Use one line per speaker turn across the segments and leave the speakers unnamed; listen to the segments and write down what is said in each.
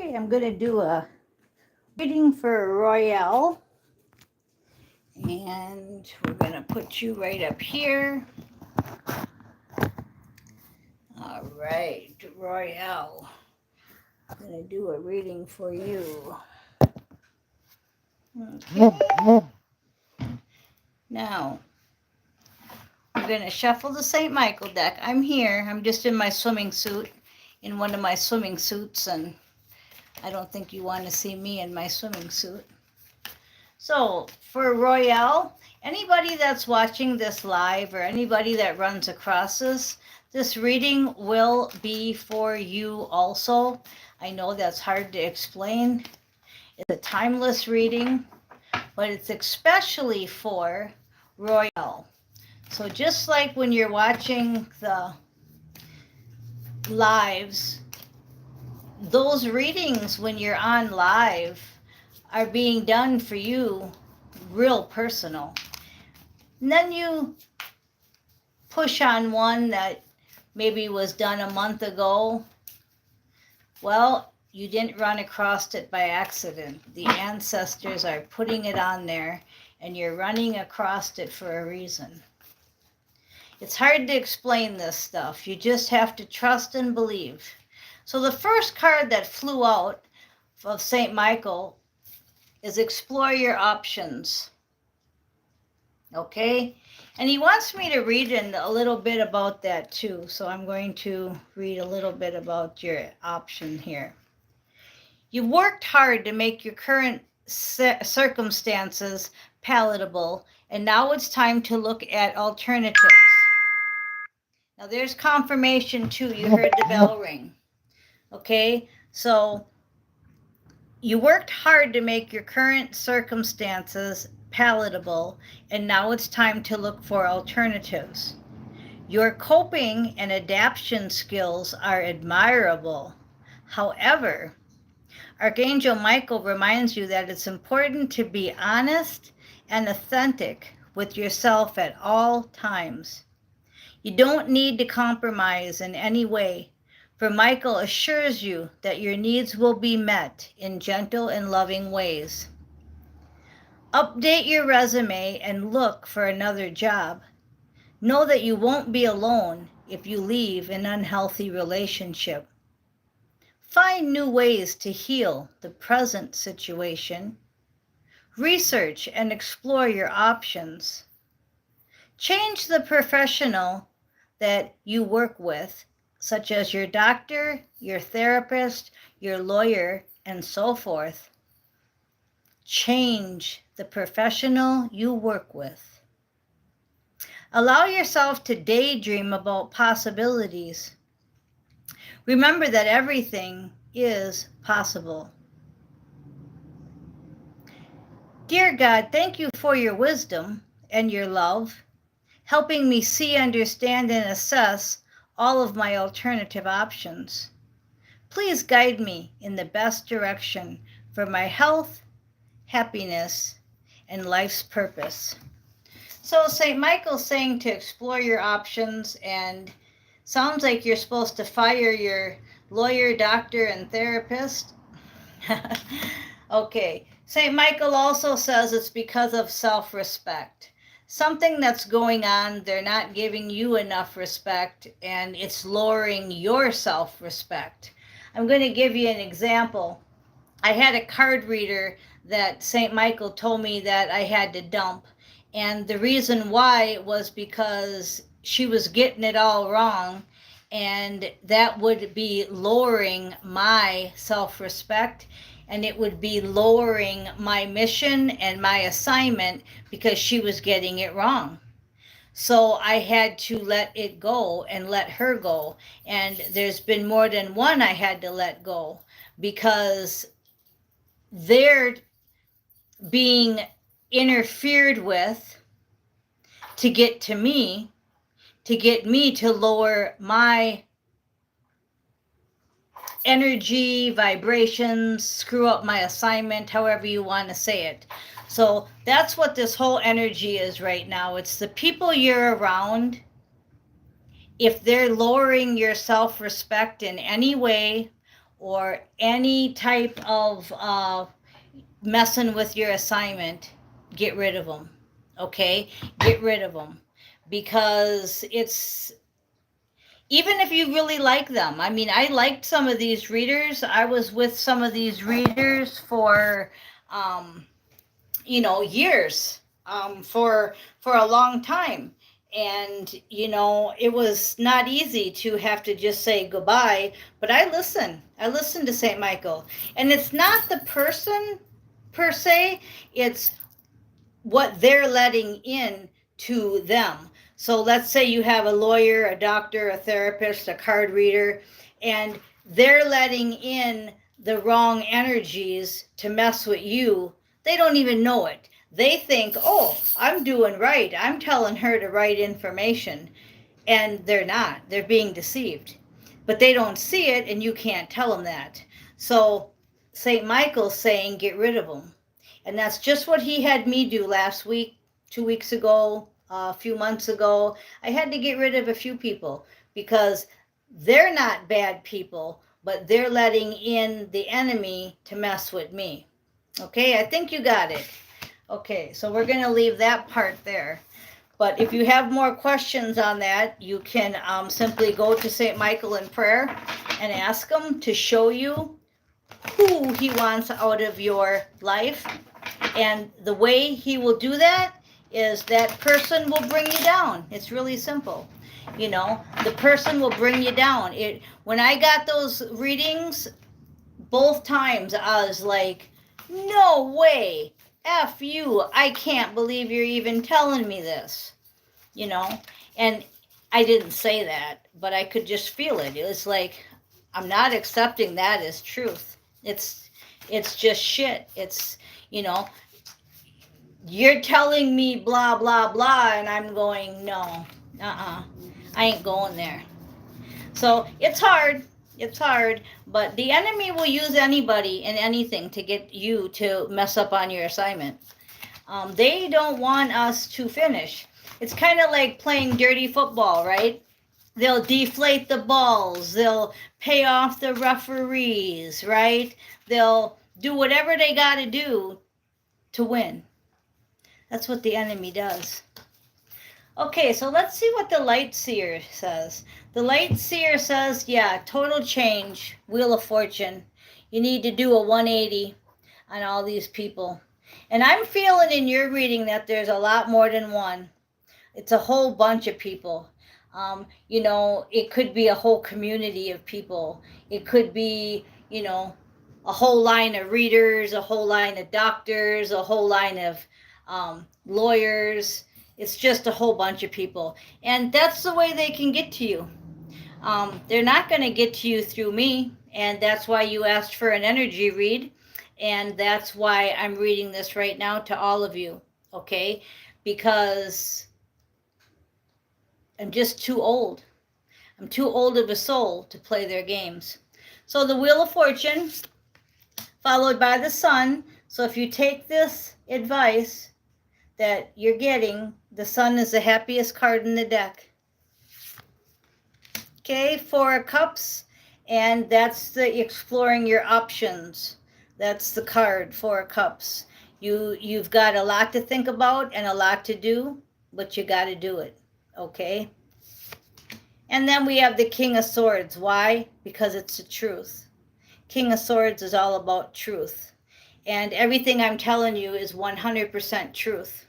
Okay, I'm going to do a reading for Royale. And we're going to put you right up here. All right, Royale. I'm going to do a reading for you. Okay. Now, we're going to shuffle the St. Michael deck. I'm here. I'm just in my swimming suit, in one of my swimming suits, and I don't think you want to see me in my swimming suit. So for Royale, anybody that's watching this live or anybody that runs across this reading will be for you also. I know that's hard to explain. It's a timeless reading, but it's especially for Royale. So just like when you're watching the lives, those readings when you're on live are being done for you real personal. And then you push on one that maybe was done a month ago. Well, you didn't run across it by accident. The ancestors are putting it on there, and you're running across it for a reason. It's hard to explain this stuff. You just have to trust and believe. So the first card that flew out of St. Michael is explore your options. Okay? And he wants me to read in a little bit about that too. So I'm going to read a little bit about your option here. You worked hard to make your current circumstances palatable, and now it's time to look at alternatives. Now there's confirmation too. You heard the bell ring. Okay? So you worked hard to make your current circumstances palatable, and now it's time to look for alternatives. Your coping and adaptation skills are admirable. However, Archangel Michael reminds you that it's important to be honest and authentic with yourself at all times. You don't need to compromise in any way, for Michael assures you that your needs will be met in gentle and loving ways. Update your resume and look for another job. Know that you won't be alone if you leave an unhealthy relationship. Find new ways to heal the present situation. Research and explore your options. Change the professional that you work with, such as your doctor, your therapist, your lawyer, and so forth. Change the professional you work with. Allow yourself to daydream about possibilities. Remember that everything is possible. Dear God, thank you for your wisdom and your love, helping me see, understand, and assess all of my alternative options. Please guide me in the best direction for my health, happiness, and life's purpose. So St. Michael's saying to explore your options, and sounds like you're supposed to fire your lawyer, doctor, and therapist. Okay. St. Michael also says it's because of self-respect. Something that's going on, they're not giving you enough respect, and it's lowering your self-respect. I'm going to give you an example. I had a card reader that St. Michael told me that I had to dump, and the reason why was because she was getting it all wrong, and that would be lowering my self-respect, and it would be lowering my mission and my assignment because she was getting it wrong. So I had to let it go and let her go. And there's been more than one I had to let go because they're being interfered with to get to me to lower my energy, vibrations, screw up my assignment, however you want to say it. So that's what this whole energy is right now. It's the people you're around. If they're lowering your self-respect in any way, or any type of messing with your assignment, get rid of them. Okay? Get rid of them. Because it's, even if you really like them. I mean, I liked some of these readers. I was with some of these readers for, um, years, for a long time. And, it was not easy to have to just say goodbye, but I listen. I listen to St. Michael. And it's not the person per se, it's what they're letting in to them. So let's say you have a lawyer, a doctor, a therapist, a card reader, and they're letting in the wrong energies to mess with you. They don't even know it. They think, oh, I'm doing right. I'm telling her the right information. And they're not. They're being deceived. But they don't see it, and you can't tell them that. So St. Michael's saying, get rid of them. And that's just what he had me do last week, 2 weeks ago, a few months ago. I had to get rid of a few people because they're not bad people, but they're letting in the enemy to mess with me. Okay, I think you got it. Okay, so we're going to leave that part there. But if you have more questions on that, you can simply go to St. Michael in prayer and ask him to show you who he wants out of your life. And the way he will do that is that person will bring you down. It's really simple. The person will bring you down. When I got those readings, both times I was like, no way, F you, I can't believe you're even telling me this, and I didn't say that, but I could just feel it. It was like, I'm not accepting that as truth. It's just shit. It's, you're telling me blah, blah, blah, and I'm going, no, I ain't going there. So it's hard. It's hard, but the enemy will use anybody and anything to get you to mess up on your assignment. They don't want us to finish. It's kind of like playing dirty football, right? They'll deflate the balls. They'll pay off the referees, right? They'll do whatever they got to do to win. That's what the enemy does. Okay, so let's see what the Light Seer says. The Light Seer says, yeah, total change, Wheel of Fortune. You need to do a 180 on all these people. And I'm feeling in your reading that there's a lot more than one. It's a whole bunch of people. It could be a whole community of people. It could be, a whole line of readers, a whole line of doctors, a whole line of lawyers. It's just a whole bunch of people. And that's the way they can get to you. They're not going to get to you through me. And that's why you asked for an energy read. And that's why I'm reading this right now to all of you. Okay? Because I'm just too old. I'm too old of a soul to play their games. So the Wheel of Fortune, followed by the Sun. So if you take this advice that you're getting, the Sun is the happiest card in the deck. Okay, 4 of Cups, and that's the exploring your options. That's the card, 4 of Cups. You've got a lot to think about and a lot to do, but you got to do it. Okay? And then we have the King of Swords. Why? Because it's the truth. King of Swords is all about truth. And everything I'm telling you is 100% truth.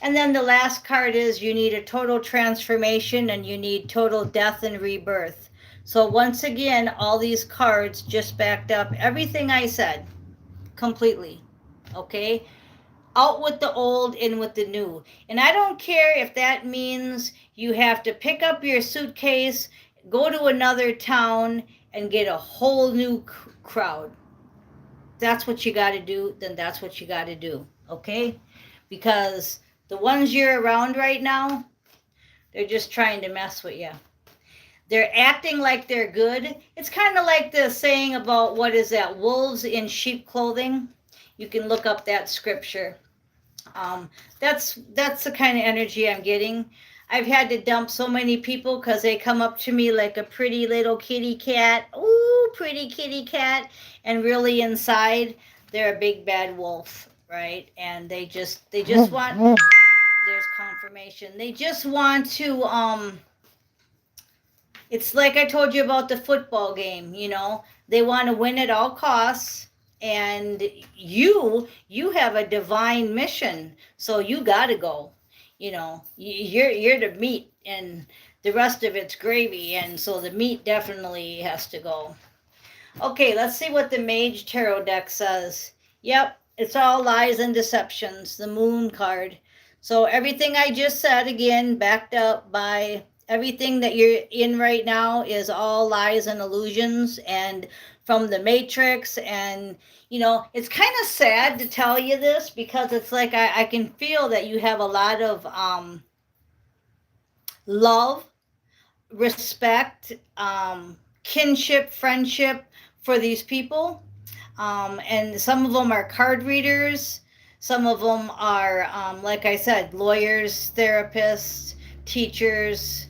And then the last card is you need a total transformation and you need total death and rebirth. So once again, all these cards just backed up everything I said completely. Okay? Out with the old, in with the new. And I don't care if that means you have to pick up your suitcase, go to another town, and get a whole new crowd. That's what you got to do, then that's what you got to do. Okay? Because the ones you're around right now, they're just trying to mess with you. They're acting like they're good. It's kind of like the saying about, what is that, wolves in sheep clothing. You can look up that scripture. That's the kind of energy I'm getting. I've had to dump so many people because they come up to me like a pretty little kitty cat. Ooh, pretty kitty cat, and really inside they're a big bad wolf, right? And they just want, there's confirmation. They just want to it's like I told you about the football game, you know. They want to win at all costs, and you have a divine mission, so you got to go. You know, you're the meat, and the rest of it's gravy, and so the meat definitely has to go. Okay, let's see what the Mage Tarot deck says. Yep, it's all lies and deceptions, the Moon card. So everything I just said, again, backed up by everything that you're in right now, is all lies and illusions, and from the Matrix. And, you know, it's kind of sad to tell you this, because it's like I can feel that you have a lot of love, respect, kinship, friendship for these people. And some of them are card readers. Some of them are, like I said, lawyers, therapists, teachers.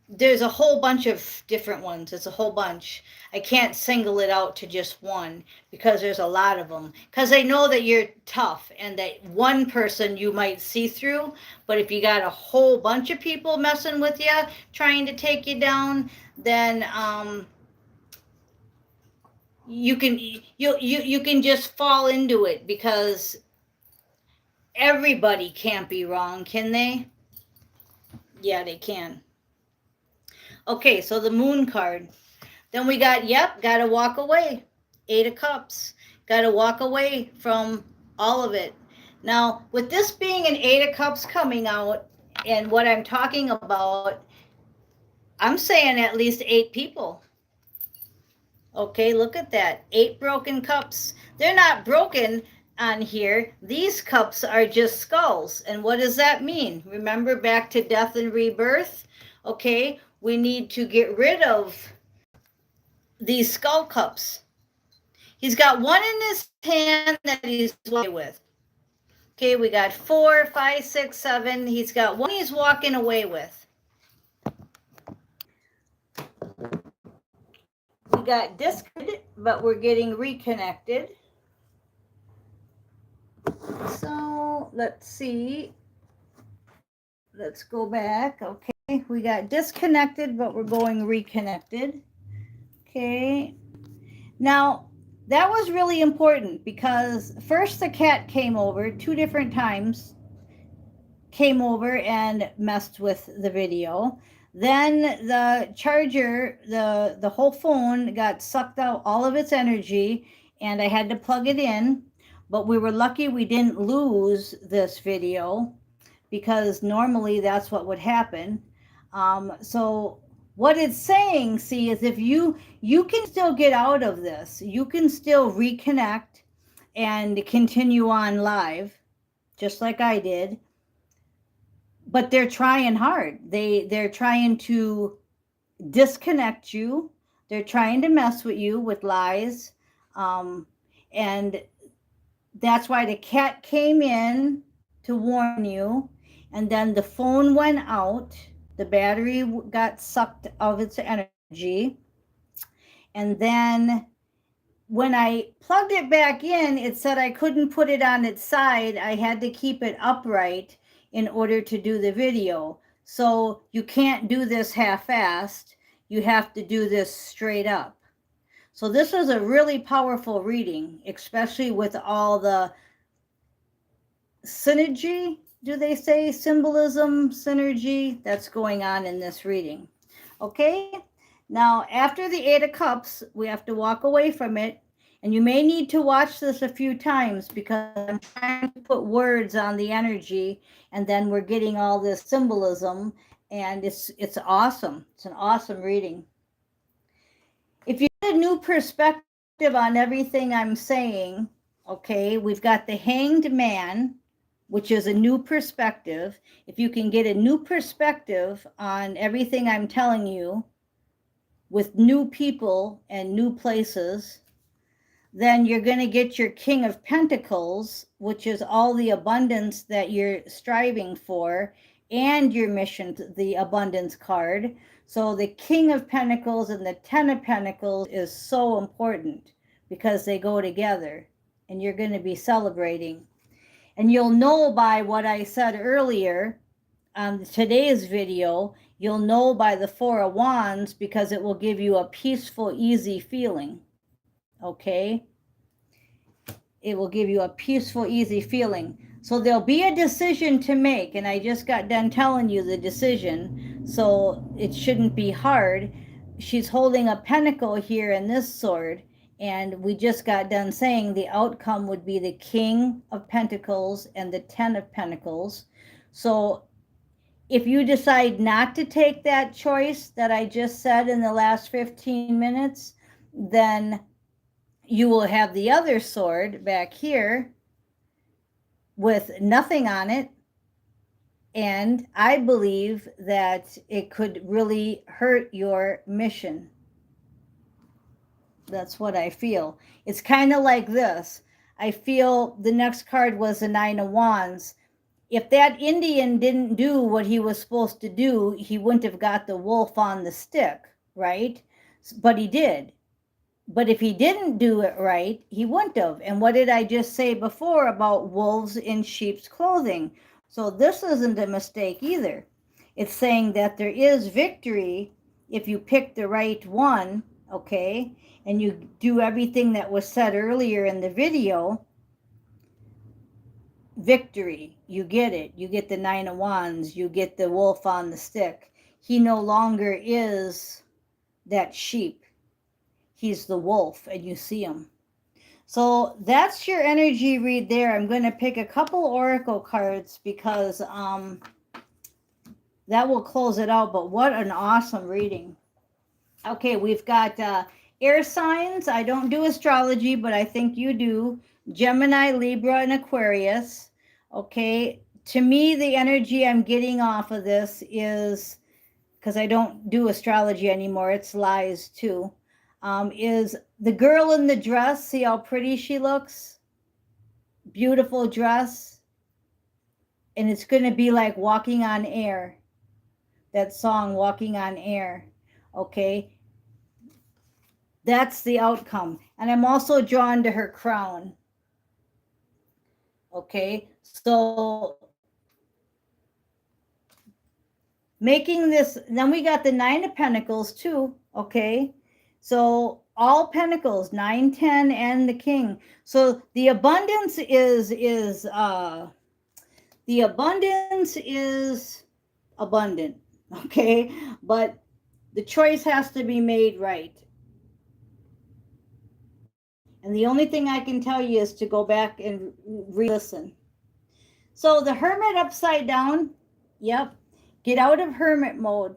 There's a whole bunch of different ones. It's a whole bunch. I can't single it out to just one, because there's a lot of them. Because they know that you're tough, and that one person you might see through, but if you got a whole bunch of people messing with you, trying to take you down, then you can just fall into it, because everybody can't be wrong, can they? Yeah, they can. Okay, so the Moon card. Then we got, yep, got to walk away. 8 of Cups. Got to walk away from all of it. Now, with this being an 8 of Cups coming out, and what I'm talking about, I'm saying at least 8 people. Okay, look at that. 8 broken cups. They're not broken on here. These cups are just skulls. And what does that mean? Remember, back to death and rebirth? Okay, we need to get rid of these skull cups. He's got one in his hand that he's walking with. Okay, we got 4, 5, 6, 7. He's got one he's walking away with. We got disconnected, but we're getting reconnected. So let's see. Let's go back. Okay, we got disconnected, but we're going reconnected. Okay. Now, that was really important, because first the cat came over 2 different times, came over and messed with the video. Then the charger, the whole phone got sucked out, all of its energy, and I had to plug it in. But we were lucky we didn't lose this video, because normally that's what would happen. So what it's saying, see, is if you can still get out of this, you can still reconnect and continue on live, just like I did. But they're trying hard. They're trying to disconnect you. They're trying to mess with you with lies. And that's why the cat came in to warn you. And then the phone went out. The battery got sucked of its energy. And then when I plugged it back in, it said I couldn't put it on its side. I had to keep it upright in order to do the video. So you can't do this half-assed. You have to do this straight up. So this was a really powerful reading, especially with all the synergy, do they say? Symbolism, synergy, that's going on in this reading. Okay, now after the 8 of Cups, we have to walk away from it. And you may need to watch this a few times, because I'm trying to put words on the energy, and then we're getting all this symbolism, and it's awesome. It's an awesome reading. If you get a new perspective on everything I'm saying, okay, we've got the Hanged Man, which is a new perspective. If you can get a new perspective on everything I'm telling you, with new people and new places, then you're going to get your King of Pentacles, which is all the abundance that you're striving for and your mission, the abundance card. So the King of Pentacles and the Ten of Pentacles is so important because they go together, and you're going to be celebrating. And you'll know by what I said earlier on today's video, you'll know by the Four of Wands because it will give you a peaceful, easy feeling. Okay? It will give you a peaceful, easy feeling. So there'll be a decision to make, and I just got done telling you the decision, so it shouldn't be hard. She's holding a pentacle here in this sword, and we just got done saying the outcome would be the King of Pentacles and the Ten of Pentacles. So if you decide not to take that choice that I just said in the last 15 minutes, then you will have the other sword back here with nothing on it. And I believe that it could really hurt your mission. That's what I feel. It's kind of like this. I feel the next card was the Nine of Wands. If that Indian didn't do what he was supposed to do, he wouldn't have got the wolf on the stick, right? But he did. But if he didn't do it right, he wouldn't have. And what did I just say before about wolves in sheep's clothing? So this isn't a mistake either. It's saying that there is victory if you pick the right one, okay? And you do everything that was said earlier in the video. Victory, you get it. You get the Nine of Wands. You get the wolf on the stick. He no longer is that sheep. He's the wolf, and you see him. So that's your energy read there. I'm going to pick a couple oracle cards because that will close it out. But what an awesome reading. Okay, we've got air signs. I don't do astrology, but I think you do. Gemini, Libra, and Aquarius. Okay, to me, the energy I'm getting off of this is, because I don't do astrology anymore, it's lies too. Is the girl in the dress. See how pretty she looks? Beautiful dress. And it's going to be like Walking on Air. That song, Walking on Air. Okay. That's the outcome. And I'm also drawn to her crown. Okay. So making this, then we got the Nine of Pentacles too. Okay. So all pentacles, 9, 10, and the King. So the abundance is abundant, okay? But the choice has to be made right. And the only thing I can tell you is to go back and re-listen. So the Hermit upside down, yep. Get out of hermit mode.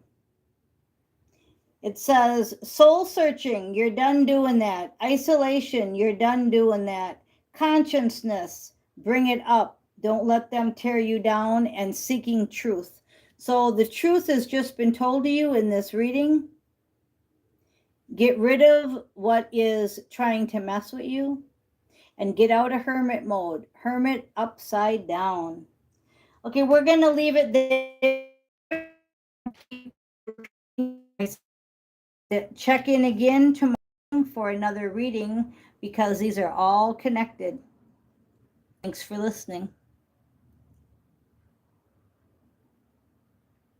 It says soul searching, you're done doing that. Isolation, you're done doing that. Consciousness, bring it up. Don't let them tear you down. And seeking truth. So the truth has just been told to you in this reading. Get rid of what is trying to mess with you and get out of hermit mode. Hermit upside down. Okay, we're going to leave it there. Check in again tomorrow for another reading because these are all connected. Thanks for listening.